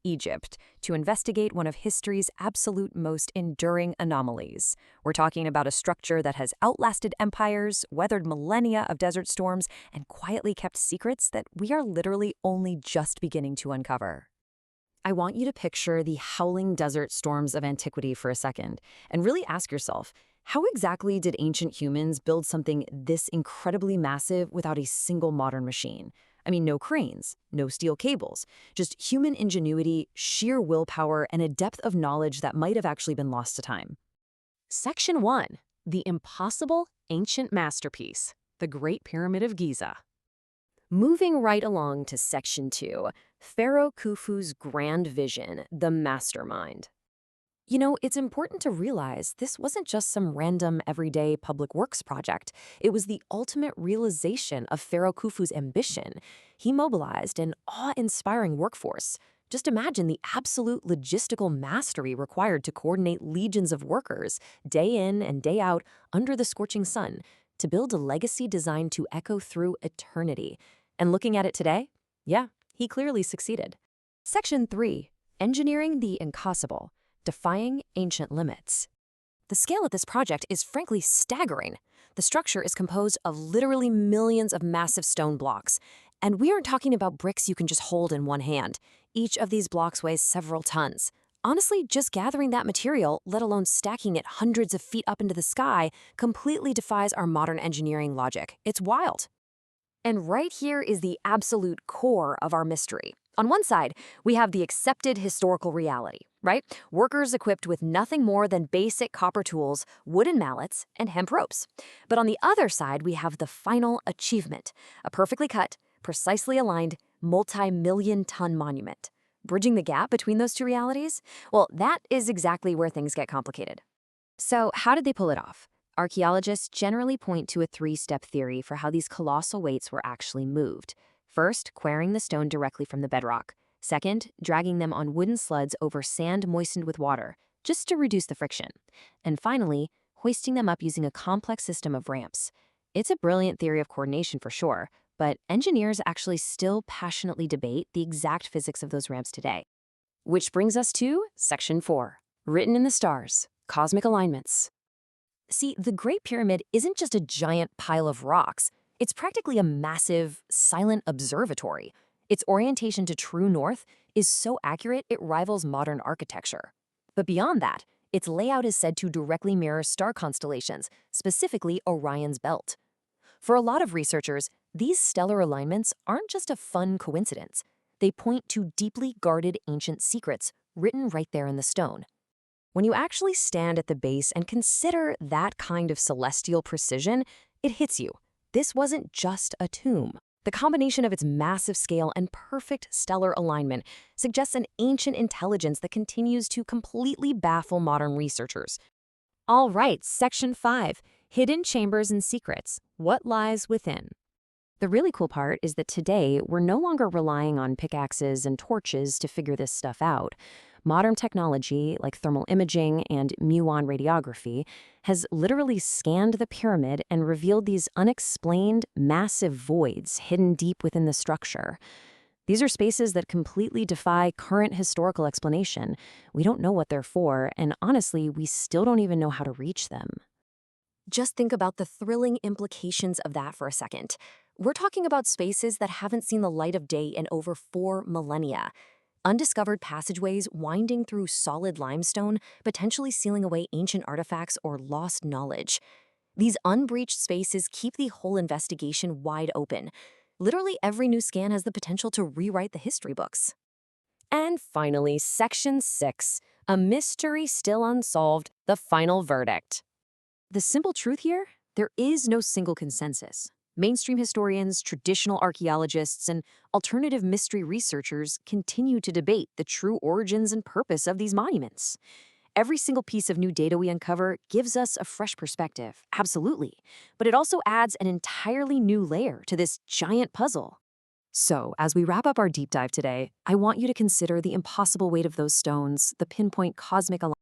Egypt, to investigate one of history's absolute most enduring anomalies. We're talking about a structure that has outlasted empires, weathered millennia of desert storms, and quietly kept secrets that we are literally only just beginning to uncover. I want you to picture the howling desert storms of antiquity for a second, and really ask yourself, how exactly did ancient humans build something this incredibly massive without a single modern machine? I mean, no cranes, no steel cables, just human ingenuity, sheer willpower, and a depth of knowledge that might have actually been lost to time. Section 1. The impossible ancient masterpiece, the Great Pyramid of Giza. Moving right along to Section 2, Pharaoh Khufu's grand vision, the mastermind. You know, it's important to realize this wasn't just some random everyday public works project. It was the ultimate realization of Pharaoh Khufu's ambition. He mobilized an awe-inspiring workforce. Just imagine the absolute logistical mastery required to coordinate legions of workers, day in and day out, under the scorching sun, to build a legacy designed to echo through eternity. And looking at it today, yeah, he clearly succeeded. Section 3. Engineering the impossible. Defying ancient limits. The scale of this project is frankly staggering. The structure is composed of literally millions of massive stone blocks. And we aren't talking about bricks you can just hold in one hand. Each of these blocks weighs several tons. Honestly, just gathering that material, let alone stacking it hundreds of feet up into the sky, completely defies our modern engineering logic. It's wild. And right here is the absolute core of our mystery. On one side, we have the accepted historical reality, right? Workers equipped with nothing more than basic copper tools, wooden mallets, and hemp ropes. But on the other side, we have the final achievement, a perfectly cut, precisely aligned, multi-million-ton monument. Bridging the gap between those two realities? Well, that is exactly where things get complicated. So how did they pull it off? Archaeologists generally point to a three-step theory for how these colossal weights were actually moved. First, quarrying the stone directly from the bedrock. Second, dragging them on wooden sleds over sand moistened with water, just to reduce the friction. And finally, hoisting them up using a complex system of ramps. It's a brilliant theory of coordination for sure, but engineers actually still passionately debate the exact physics of those ramps today. Which brings us to Section 4, written in the stars, cosmic alignments. See, the Great Pyramid isn't just a giant pile of rocks. It's practically a massive, silent observatory. Its orientation to true north is so accurate it rivals modern architecture. But beyond that, its layout is said to directly mirror star constellations, specifically Orion's belt. For a lot of researchers, these stellar alignments aren't just a fun coincidence. They point to deeply guarded ancient secrets written right there in the stone. When you actually stand at the base and consider that kind of celestial precision, it hits you. This wasn't just a tomb. The combination of its massive scale and perfect stellar alignment suggests an ancient intelligence that continues to completely baffle modern researchers. All right, Section 5, Hidden Chambers and Secrets, What Lies Within. The really cool part is that today, we're no longer relying on pickaxes and torches to figure this stuff out. Modern technology, like thermal imaging and muon radiography, has literally scanned the pyramid and revealed these unexplained, massive voids hidden deep within the structure. These are spaces that completely defy current historical explanation. We don't know what they're for, and honestly, we still don't even know how to reach them. Just think about the thrilling implications of that for a second. We're talking about spaces that haven't seen the light of day in over 4 millennia. Undiscovered passageways winding through solid limestone, potentially sealing away ancient artifacts or lost knowledge. These unbreached spaces keep the whole investigation wide open. Literally every new scan has the potential to rewrite the history books. And finally, Section 6, a mystery still unsolved, the final verdict. The simple truth here, there is no single consensus. Mainstream historians, traditional archaeologists, and alternative mystery researchers continue to debate the true origins and purpose of these monuments. Every single piece of new data we uncover gives us a fresh perspective, absolutely, but it also adds an entirely new layer to this giant puzzle. So, as we wrap up our deep dive today, I want you to consider the impossible weight of those stones, the pinpoint cosmic alignment